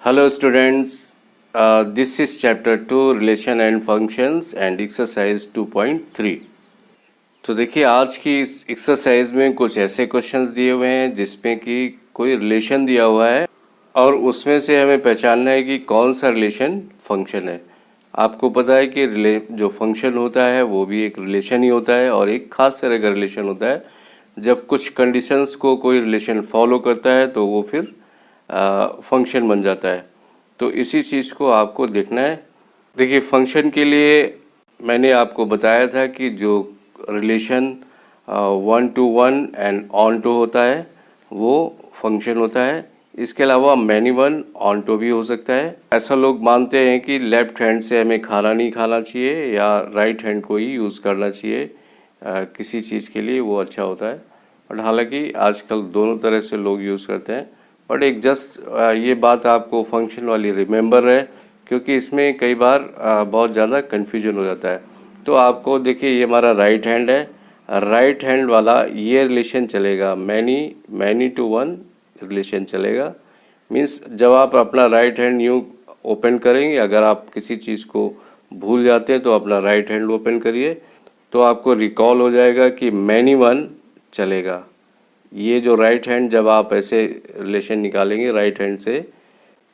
Hello students, this is chapter 2 relation and functions and exercise 2.3। तो देखिए आज की इस एक्सरसाइज में कुछ ऐसे क्वेश्चंस दिए हुए हैं जिसमें कि कोई रिलेशन दिया हुआ है और उसमें से हमें पहचानना है कि कौन सा रिलेशन फंक्शन है। आपको पता है कि जो फंक्शन होता है वो भी एक रिलेशन ही होता है और एक ख़ास तरह का रिलेशन होता है। जब कुछ कंडीशंस को कोई रिलेशन फॉलो करता है तो वो फिर फंक्शन बन जाता है। तो इसी चीज़ को आपको देखना है। देखिए फंक्शन के लिए मैंने आपको बताया था कि जो relation 1 to 1 and onto होता है वो फंक्शन होता है। इसके अलावा मैनी वन ऑन टू भी हो सकता है। ऐसा लोग मानते हैं कि लेफ्ट हैंड से हमें खाना नहीं खाना चाहिए या राइट हैंड को ही यूज़ करना चाहिए किसी चीज़ के लिए, वो अच्छा होता है। बट हालांकि आजकल दोनों तरह से लोग यूज़ करते हैं। बट एक जस्ट ये बात आपको फंक्शन वाली रिमेंबर है क्योंकि इसमें कई बार बहुत ज़्यादा कन्फ्यूजन हो जाता है। तो आपको देखिए ये हमारा राइट हैंड है, राइट हैंड वाला ये रिलेशन चलेगा, मैनी टू वन रिलेशन चलेगा। मीन्स जब आप अपना राइट हैंड यूँ ओपन करेंगे, अगर आप किसी चीज़ को भूल जाते हैं तो अपना राइट हैंड ओपन करिए तो आपको रिकॉल हो जाएगा कि मैनी वन चलेगा। ये जो राइट हैंड जब आप ऐसे रिलेशन निकालेंगे राइट हैंड से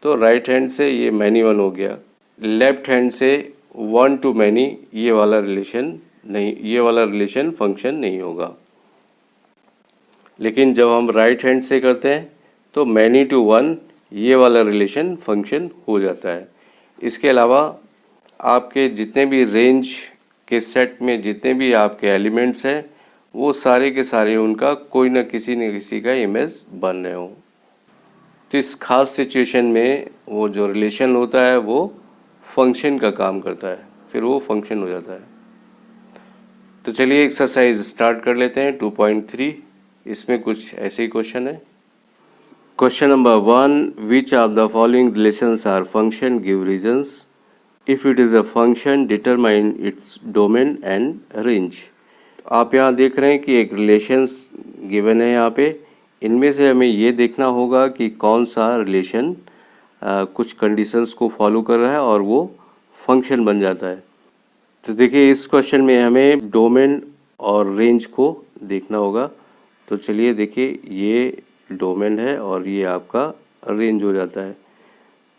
तो राइट हैंड से ये मैनी वन हो गया। लेफ्ट हैंड से वन टू मैनी ये वाला रिलेशन नहीं, ये वाला रिलेशन फंक्शन नहीं होगा। लेकिन जब हम राइट हैंड से करते हैं तो मैनी टू वन ये वाला रिलेशन फंक्शन हो जाता है। इसके अलावा आपके जितने भी रेंज के सेट में जितने भी आपके एलिमेंट्स हैं वो सारे के सारे उनका कोई न किसी का इमेज बन रहे हो। तो इस खास सिचुएशन में वो जो रिलेशन होता है वो फंक्शन का काम करता है, फिर वो फंक्शन हो जाता है। तो चलिए एक्सरसाइज स्टार्ट कर लेते हैं 2.3। इसमें कुछ ऐसे ही क्वेश्चन है। Question number 1, which of the following relations are function, give reasons. If it is a function determine its domain and range. आप यहाँ देख रहे हैं कि एक रिलेशंस गिवन है यहाँ पे। इनमें से हमें ये देखना होगा कि कौन सा रिलेशन कुछ कंडीशंस को फॉलो कर रहा है और वो फंक्शन बन जाता है। तो देखिए इस क्वेश्चन में हमें डोमेन और रेंज को देखना होगा। तो चलिए देखिए ये डोमेन है और ये आपका रेंज हो जाता है।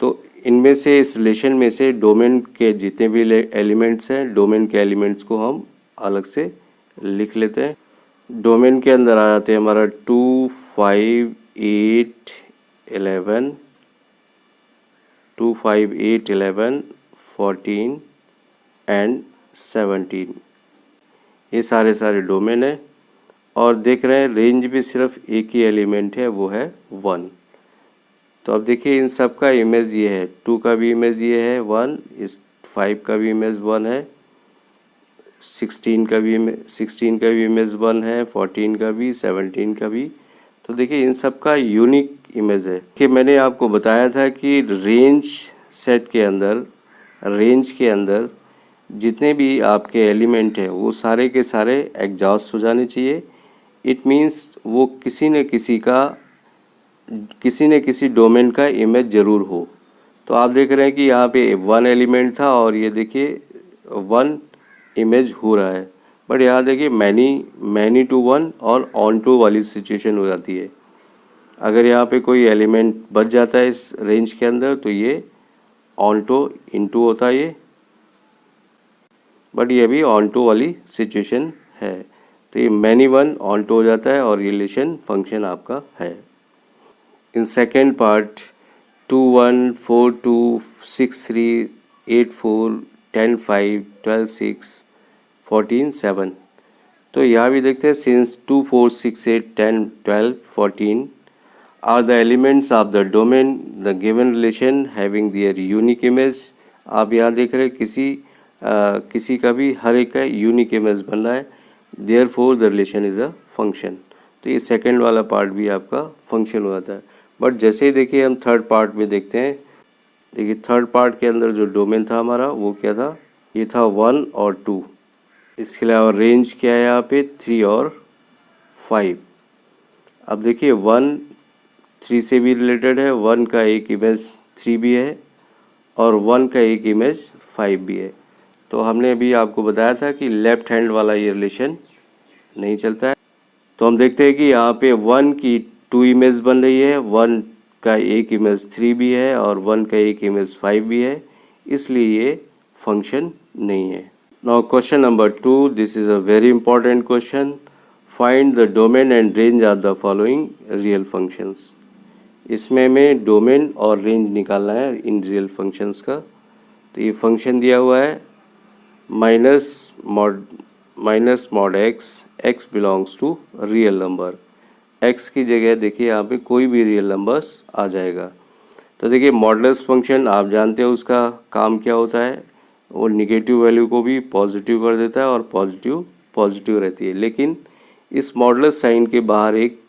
तो इनमें से इस रिलेशन में से डोमेन के जितने भी एलिमेंट्स हैं, डोमेन के एलिमेंट्स को हम अलग से लिख लेते हैं। डोमेन के अंदर आ जाते हैं हमारा 2, 5, 8, 11, 2, 5, 8, 11, 14 एंड 17। ये सारे डोमेन है और देख रहे हैं रेंज भी सिर्फ एक ही एलिमेंट है, वो है 1। तो अब देखिए इन सब का इमेज ये है, 2 का भी इमेज ये है 1, इस 5 का भी इमेज 1 है, 16 का भी इमेज 1 है, 14 का भी, 17 का भी। तो देखिए इन सब का यूनिक इमेज है कि मैंने आपको बताया था कि रेंज सेट के अंदर, रेंज के अंदर जितने भी आपके एलिमेंट हैं वो सारे के सारे एग्जॉस्ट हो जाने चाहिए। इट मीन्स वो किसी न किसी डोमेन का इमेज ज़रूर हो। तो आप देख रहे हैं कि यहाँ पे 1 एलिमेंट था और ये देखिए 1 इमेज हो रहा है। बट यहाँ देखिए मैनी टू 1 और ऑन टू वाली सिचुएशन हो जाती है। अगर यहाँ पे कोई एलिमेंट बच जाता है इस रेंज के अंदर तो ये ऑन टू इनटू होता है ये, बट ये भी ऑन टू वाली सिचुएशन है। तो ये मैनी 1 ऑन टू हो जाता है और रिलेशन फंक्शन आपका है। In second part 2, 1, 4, 2, 6, 3, 8, 4, 10, 5, 12, 6, 14, 7। तो यहाँ भी देखते हैं since 2, 4, 6, 8, 10, 12, 14 are the elements of the domain the given relation having their unique image. आप यहाँ देख रहे हैं किसी का भी हर एक का यूनिक इमेज बन रहा है, therefore the relation is a function. तो ये सेकेंड वाला पार्ट भी आपका फंक्शन हो जाता है। बट जैसे ही देखिए हम थर्ड पार्ट में देखते हैं, देखिए थर्ड पार्ट के अंदर जो डोमेन था हमारा वो क्या था, ये था 1 और 2। इसके अलावा रेंज क्या है यहाँ पे 3 और 5। अब देखिए 1 3 से भी रिलेटेड है, 1 का एक इमेज 3 भी है और 1 का एक इमेज 5 भी है। तो हमने अभी आपको बताया था कि लेफ्ट हैंड वाला ये रिलेशन नहीं चलता है। तो हम देखते हैं कि यहाँ पे 1 की 2 इमेज बन रही है, 1 का एक इमेज 3 भी है और 1 का एक इमेज 5 भी है, इसलिए ये फंक्शन नहीं है। Now question number 2, this is a very important question. Find the domain and range of the following real functions. इसमें हमें डोमेन और रेंज निकालना है इन रियल फंक्शंस का। तो ये फंक्शन दिया हुआ है minus mod x belongs to real number. X की जगह देखिए यहाँ पे कोई भी रियल नंबर्स आ जाएगा। तो देखिए मॉडुलस फंक्शन आप जानते हो उसका काम क्या होता है, वो निगेटिव वैल्यू को भी पॉजिटिव कर देता है और पॉजिटिव पॉजिटिव रहती है। लेकिन इस मॉडुलस साइन के बाहर एक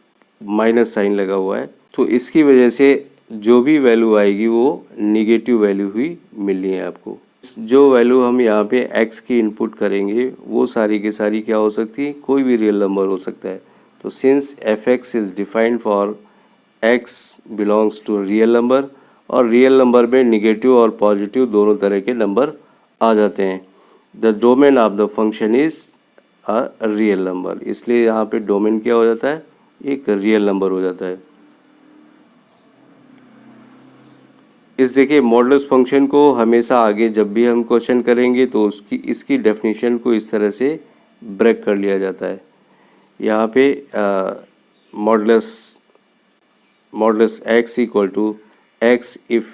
माइनस साइन लगा हुआ है, तो इसकी वजह से जो भी वैल्यू आएगी वो निगेटिव वैल्यू ही मिलनी है आपको। जो वैल्यू हम यहाँ पे x की इनपुट करेंगे वो सारी की सारी क्या हो सकती है, कोई भी रियल नंबर हो सकता है। तो since f(x) is defined for x belongs to real number, और रियल नंबर में निगेटिव और पॉजिटिव दोनों तरह के नंबर आ जाते हैं। The domain of the function is a real number, इसलिए यहाँ पे डोमेन क्या हो जाता है, एक रियल नंबर हो जाता है। इस देखिए मॉडुलस फंक्शन को हमेशा आगे जब भी हम क्वेश्चन करेंगे तो इसकी डेफिनेशन को इस तरह से ब्रेक कर लिया जाता है। यहाँ पे modulus x equal to x if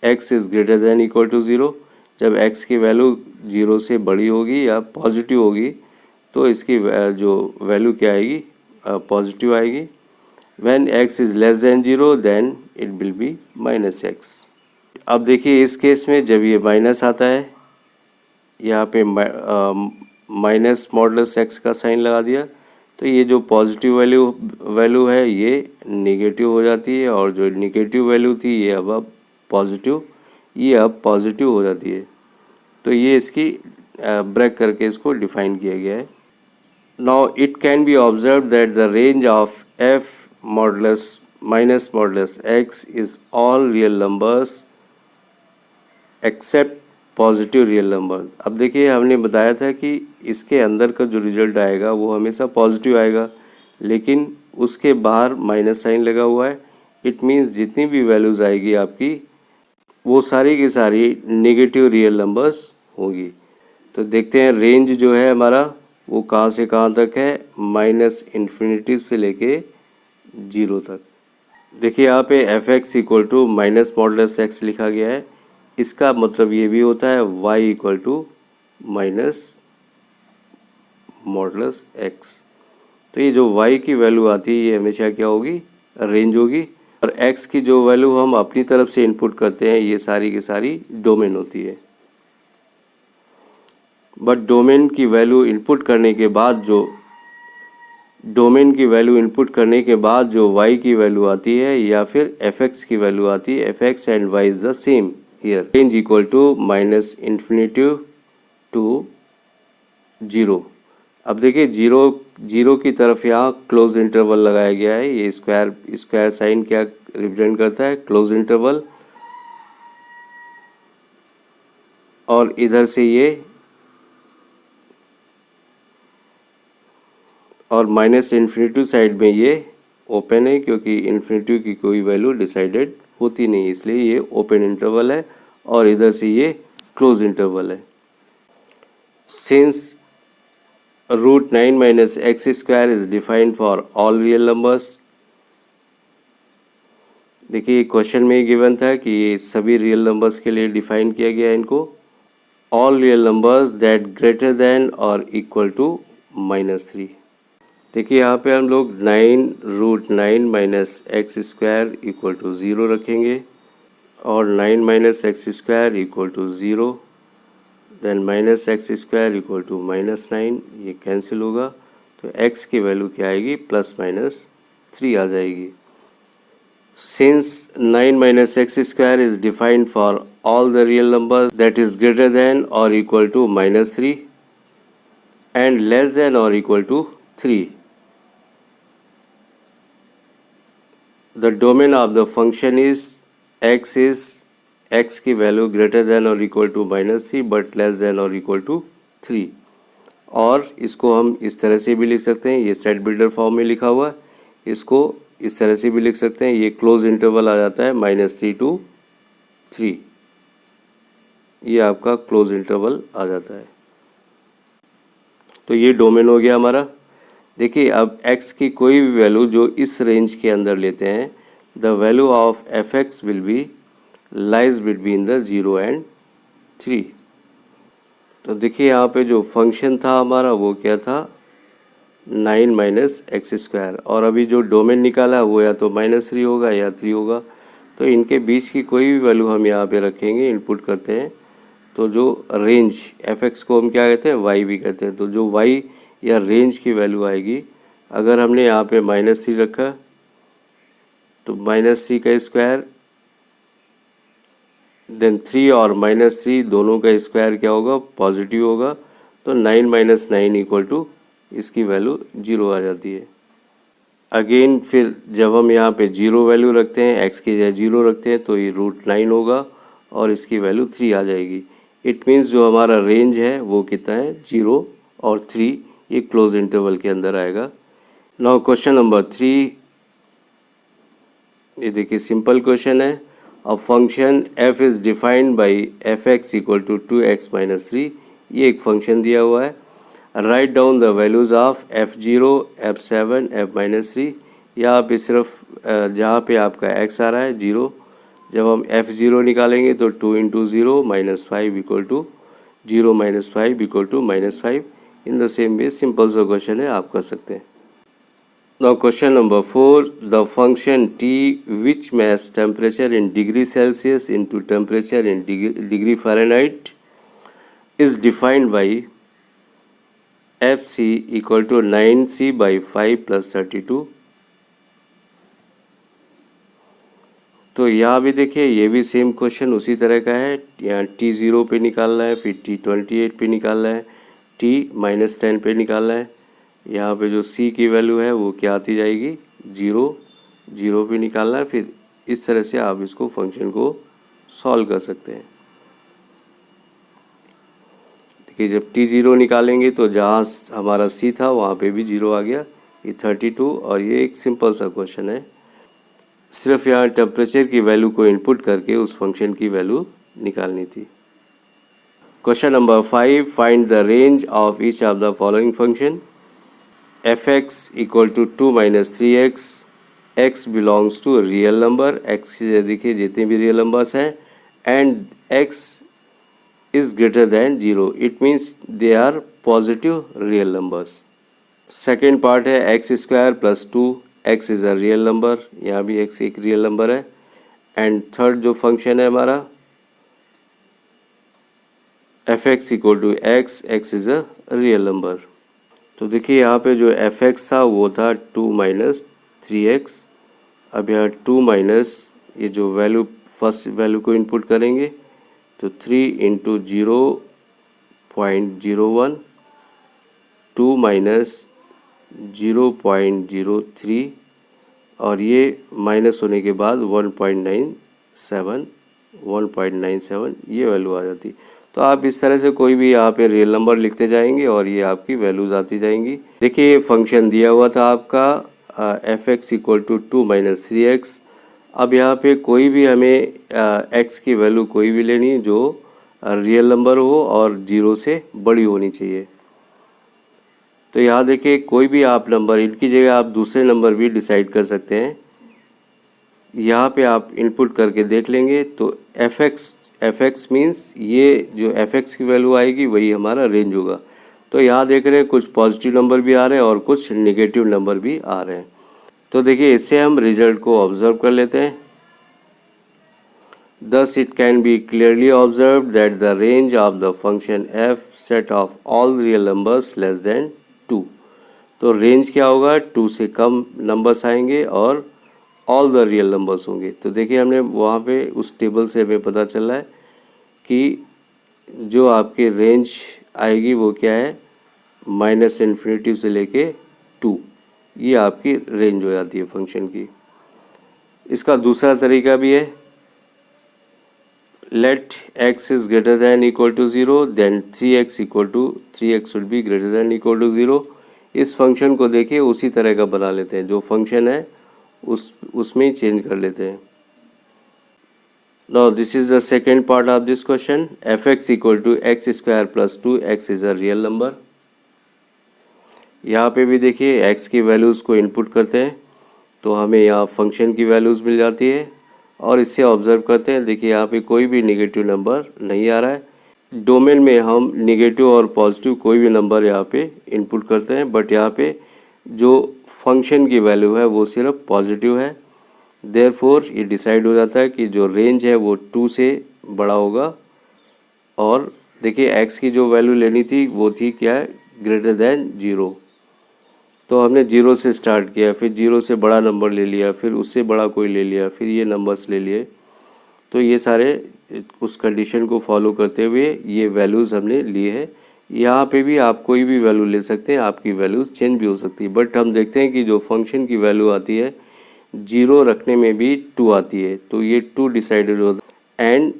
x is greater than equal to zero. जब एक्स की वैल्यू ज़ीरो से बड़ी होगी या पॉजिटिव होगी तो इसकी जो वैल्यू क्या आएगी, पॉजिटिव आएगी। When x is less than zero then it will be minus x. अब देखिए इस केस में जब ये माइनस आता है, यहाँ पे माइनस मॉडुलस एक्स का साइन लगा दिया, तो ये जो पॉजिटिव वैल्यू है ये नेगेटिव हो जाती है, और जो नेगेटिव वैल्यू थी ये अब पॉजिटिव हो जाती है। तो ये इसकी ब्रेक करके इसको डिफाइन किया गया है। Now it can be observe that the range of F modulus minus modulus x is all real numbers accept positive real number. अब देखिए हमने बताया था कि इसके अंदर का जो रिजल्ट आएगा वो हमेशा पॉजिटिव आएगा, लेकिन उसके बाहर माइनस साइन लगा हुआ है। इट मीन्स जितनी भी वैल्यूज़ आएगी आपकी वो सारी की सारी नेगेटिव रियल नंबर्स होगी। तो देखते हैं रेंज जो है हमारा वो कहाँ से कहाँ तक है, माइनस इन्फिनिटी से लेके ज़ीरो तक। देखिए यहाँ पे f x equal to minus modulus x लिखा गया है। इसका मतलब ये भी होता है y equal to minus modulus x. तो ये जो y की वैल्यू आती है ये हमेशा क्या होगी, रेंज होगी, और x की जो वैल्यू हम अपनी तरफ से इनपुट करते हैं ये सारी की सारी डोमेन होती है। बट डोमेन की वैल्यू इनपुट करने के बाद जो y की वैल्यू आती है या फिर fx की वैल्यू आती है, fx and y is the same here, range equal to minus infinity to zero. अब देखिए जीरो की तरफ यहाँ क्लोज इंटरवल लगाया गया है। ये स्क्वायर साइन क्या रिप्रेजेंट करता है, क्लोज इंटरवल, और इधर से ये और माइनस इन्फिनिटी साइड में ये ओपन है, क्योंकि इन्फिनिटी की कोई वैल्यू डिसाइडेड होती नहीं, इसलिए ये ओपन इंटरवल है, और इधर से ये क्लोज इंटरवल है। Since root 9 minus x square is defined for all real numbers. देखिए क्वेश्चन में गिवन था कि ये सभी रियल नंबर्स के लिए डिफाइन किया गया है इनको। All real numbers that greater than और इक्वल टू -3। देखिए यहाँ पे हम लोग root 9 minus x square equal to 0 रखेंगे, और 9 minus x square equal to 0, then minus x square equal to -9, ये कैंसिल होगा, तो x की वैल्यू क्या आएगी, +3 आ जाएगी। Since 9 minus x square is defined for all the real numbers that is greater than और equal to -3 and less than और equal to 3, the domain of the function is x की value greater than और equal to -3 but less than और equal to 3। और इसको हम इस तरह से भी लिख सकते हैं, ये सेट बिल्डर फॉर्म में लिखा हुआ है, इसको इस तरह से भी लिख सकते हैं, ये क्लोज इंटरवल आ जाता है -3 to 3, ये आपका क्लोज इंटरवल आ जाता है। तो ये डोमेन हो गया हमारा। देखिए अब x की कोई भी वैल्यू जो इस रेंज के अंदर लेते हैं, the value of fx will be lies between the 0 and 3। तो देखिए यहाँ पे जो फंक्शन था हमारा वो क्या था, 9 माइनस एक्स स्क्वायर, और अभी जो डोमेन निकाला वो या तो -3 होगा या 3 होगा। तो इनके बीच की कोई भी वैल्यू हम यहाँ पे रखेंगे, इनपुट करते हैं, तो जो रेंज fx को हम क्या कहते हैं, y भी कहते हैं। तो जो y या रेंज की वैल्यू आएगी, अगर हमने यहाँ पे -3 रखा तो -3 का स्क्वायर देन 3 और -3 दोनों का स्क्वायर क्या होगा, पॉजिटिव होगा। तो 9 माइनस 9 इक्वल टू इसकी वैल्यू 0 आ जाती है। अगेन फिर जब हम यहाँ पे 0 वैल्यू रखते हैं, x की जगह 0 रखते हैं, तो ये √9 होगा और इसकी वैल्यू 3 आ जाएगी। इट मीन्स जो हमारा रेंज है वो कितना है, 0 और 3, ये क्लोज इंटरवल के अंदर आएगा। नाउ क्वेश्चन नंबर 3, ये देखिए सिंपल क्वेश्चन है। A function f is defined by fx equal to 2x minus 3, ये एक फंक्शन दिया हुआ है। Write down the values of f0, f7, f-3, यहाँ पे सिर्फ जहाँ पे आपका x आ रहा है 0, जब हम f0 निकालेंगे तो 2 into 0 -5 equal to 0 -5 equal to -5। In the same way simple सा क्वेश्चन है, आप कर सकते हैं। Now question number 4, the function t which maps temperature in degree Celsius into temperature in degree Fahrenheit is defined by fc equal to 9c by 5 plus 32। तो यहाँ भी देखिए ये भी सेम क्वेश्चन उसी तरह का है। यहाँ t0 पे निकालना है, फिर t28 पे निकालना है, t-10 पे निकालना है। यहाँ पे जो c की वैल्यू है वो क्या आती जाएगी, 0 पे निकालना है। फिर इस तरह से आप इसको फंक्शन को सॉल्व कर सकते हैं। देखिए जब t0 निकालेंगे तो जहाँ हमारा c था वहाँ पे भी 0 आ गया, ये 32। और ये एक सिंपल सा क्वेश्चन है, सिर्फ यहाँ टेम्परेचर की वैल्यू को इनपुट करके उस फंक्शन की वैल्यू निकालनी थी। Question number 5, find the range of each of the following function. fx equal to 2 minus 3x, x belongs to real number, x से देखिए जितने भी रियल नंबर्स हैं, and x is greater than 0, it means they are positive real numbers. Second part है x square plus 2, x is a real number, यहाँ भी x एक real number है। एंड थर्ड जो फंक्शन है हमारा fx equal to x is a real number. तो देखिए यहाँ पे जो fx था वो था 2 माइनस 3x। अब यहाँ 2 माइनस ये जो वैल्यू फर्स्ट वैल्यू को इनपुट करेंगे तो 3 इंटू 0.01, 2 माइनस 0.03, और ये माइनस होने के बाद 1.97 ये वैल्यू आ जाती। तो आप इस तरह से कोई भी यहाँ पे रियल नंबर लिखते जाएंगे और ये आपकी वैल्यूज आती जाएंगी। देखिए ये फंक्शन दिया हुआ था आपका fx equal to 2 minus 3x। अब यहाँ पे कोई भी हमें x की वैल्यू कोई भी लेनी है जो रियल नंबर हो और 0 से बड़ी होनी चाहिए। तो यहाँ देखिए कोई भी आप नंबर, इनकी जगह आप दूसरे नंबर भी डिसाइड कर सकते हैं। यहाँ पे आप इनपुट करके देख लेंगे तो fx मीन्स ये जो fx की वैल्यू आएगी वही हमारा रेंज होगा। तो यहाँ देख रहे हैं कुछ पॉजिटिव नंबर भी आ रहे हैं और कुछ नेगेटिव नंबर भी आ रहे हैं। तो देखिए इससे हम रिजल्ट को ऑब्जर्व कर लेते हैं। Thus it can be clearly observed that the range of the function f set of all real numbers less than 2। तो रेंज क्या होगा, 2 से कम नंबर्स आएंगे और ऑल द रियल नंबर्स होंगे। तो देखिए हमने वहाँ पे उस टेबल से हमें पता चल रहा है कि जो आपकी रेंज आएगी वो क्या है, -∞ से लेके 2, ये आपकी रेंज हो जाती है फंक्शन की। इसका दूसरा तरीका भी है, let x is greater than equal to 0, then 3x should be greater than equal to 0. इस फंक्शन को देखिए उसी तरह का बना लेते हैं, जो फंक्शन है उसमें ही चेंज कर लेते हैं. Now this is the second part of this question. fx equal to x square plus 2x is a real number. यहाँ पे भी देखिए x की वैल्यूज़ को इनपुट करते हैं तो हमें यहाँ फंक्शन की वैल्यूज़ मिल जाती है. और इससे ऑब्ज़र्व करते हैं, देखिए यहाँ पे कोई भी नेगेटिव नंबर नहीं आ रहा है. डोमेन में हम नेगेटिव और पॉजिटिव कोई भी नंबर यहाँ पे इनपुट करते हैं, बट यहाँ पे जो फंक्शन की वैल्यू है वो सिर्फ पॉजिटिव है. देयरफॉर ये डिसाइड हो जाता है कि जो रेंज है वो 2 से बड़ा होगा. और देखिए x की जो वैल्यू लेनी थी वो थी क्या है, ग्रेटर देन 0. तो हमने 0 से स्टार्ट किया, फिर 0 से बड़ा नंबर ले लिया, फिर उससे बड़ा कोई ले लिया, फिर ये नंबर्स ले लिए. तो ये सारे उस कंडीशन को फॉलो करते हुए ये वैल्यूज़ हमने लिए हैं. यहाँ पे भी आप कोई भी वैल्यू ले सकते हैं, आपकी वैल्यूज़ चेंज भी हो सकती है. बट हम देखते हैं कि जो फंक्शन की वैल्यू आती है 0 रखने में भी 2 आती है, तो ये 2 डिसाइडेड होता है. एंड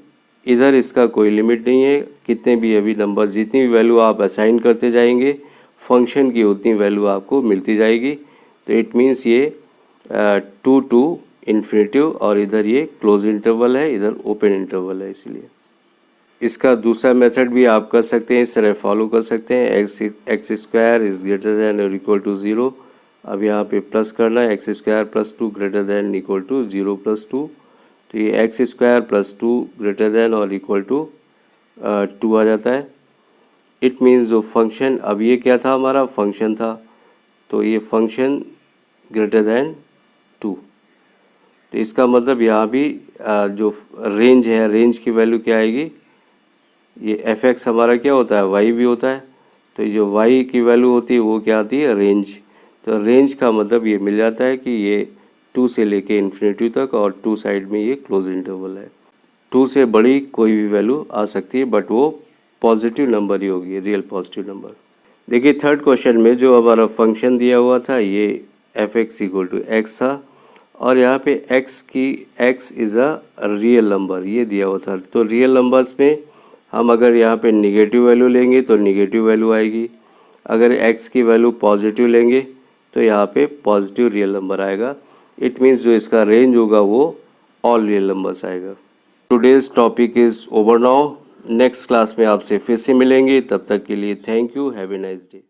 इधर इसका कोई लिमिट नहीं है, कितने भी अभी नंबर जितनी भी वैल्यू आप असाइन करते जाएंगे फंक्शन की उतनी वैल्यू आपको मिलती जाएगी. तो इट मीन्स ये 2 टू इन्फिनिटिव, और इधर ये क्लोज इंटरवल है, इधर ओपन इंटरवल है. इसलिए इसका दूसरा मेथड भी आप कर सकते हैं, इस तरह फॉलो कर सकते हैं. X square is greater than और इक्वल टू 0. अब यहाँ पे प्लस करना है, x square plus 2 greater than equal to 0 plus 2. तो ये x square plus 2 greater than और इक्वल टू 2 आ जाता है. इट मीन्स जो फंक्शन, अब ये क्या था, हमारा फंक्शन था, तो ये फंक्शन ग्रेटर दैन 2. तो इसका मतलब यहाँ भी जो रेंज है, रेंज की वैल्यू क्या आएगी, ये fx हमारा क्या होता है, y भी होता है. तो ये जो y की वैल्यू होती है वो क्या आती है, रेंज. तो रेंज का मतलब ये मिल जाता है कि ये 2 से लेके इन्फिनिटी तक, और 2 साइड में ये क्लोज इंटरवल है. 2 से बड़ी कोई भी वैल्यू आ सकती है, बट वो पॉजिटिव नंबर ही होगी, रियल पॉजिटिव नंबर. देखिए थर्ड क्वेश्चन में जो हमारा फंक्शन दिया हुआ था ये fx इक्वल टू x था, और यहाँ पे x is a real number ये दिया हुआ था. तो रियल नंबर्स में हम अगर यहाँ पे निगेटिव वैल्यू लेंगे तो निगेटिव वैल्यू आएगी, अगर x की वैल्यू पॉजिटिव लेंगे तो यहाँ पे पॉजिटिव रियल नंबर आएगा. इट मीन्स जो इसका रेंज होगा वो ऑल रियल नंबर्स आएगा. Today's topic is over now. Next class में आपसे फिर से मिलेंगे, तब तक के लिए thank you, have a nice day.